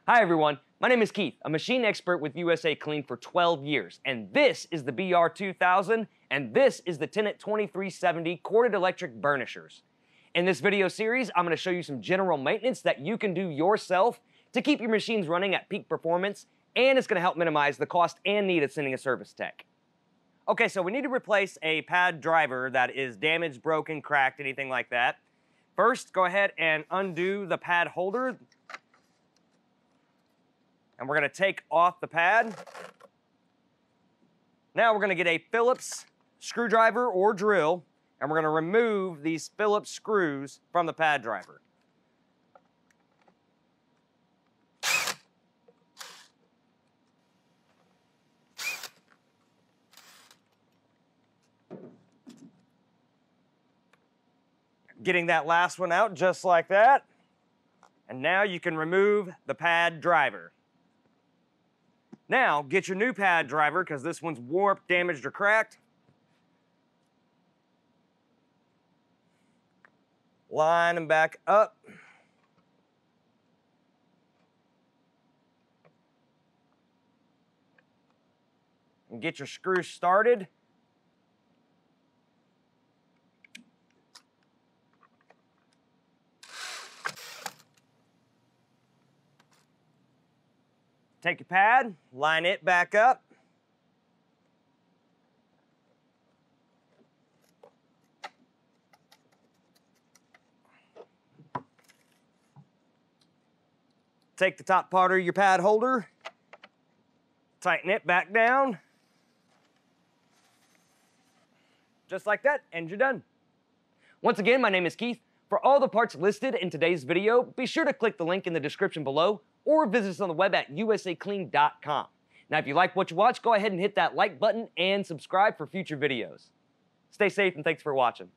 Hi everyone, my name is Keith, a machine expert with USACLEAN for 12 years, and this is the BR-2000, and this is the Tennant 2370 corded electric burnishers. In this video series, I'm going to show you some general maintenance that you can do yourself to keep your machines running at peak performance, and it's going to help minimize the cost and need of sending a service tech. Okay, so we need to replace a pad driver that is damaged, broken, cracked, anything like that. First, go ahead and undo the pad holder. And we're going to take off the pad. Now we're going to get a Phillips screwdriver or drill, and we're going to remove these Phillips screws from the pad driver. Getting that last one out just like that. And now you can remove the pad driver. Now, get your new pad driver, because this one's warped, damaged, or cracked. Line them back up. And get your screws started. Take your pad, line it back up. Take the top part of your pad holder, tighten it back down. Just like that, and you're done. Once again, my name is Keith. For all the parts listed in today's video, be sure to click the link in the description below or visit us on the web at USACLEAN.com. Now, if you like what you watch, go ahead and hit that like button and subscribe for future videos. Stay safe and thanks for watching.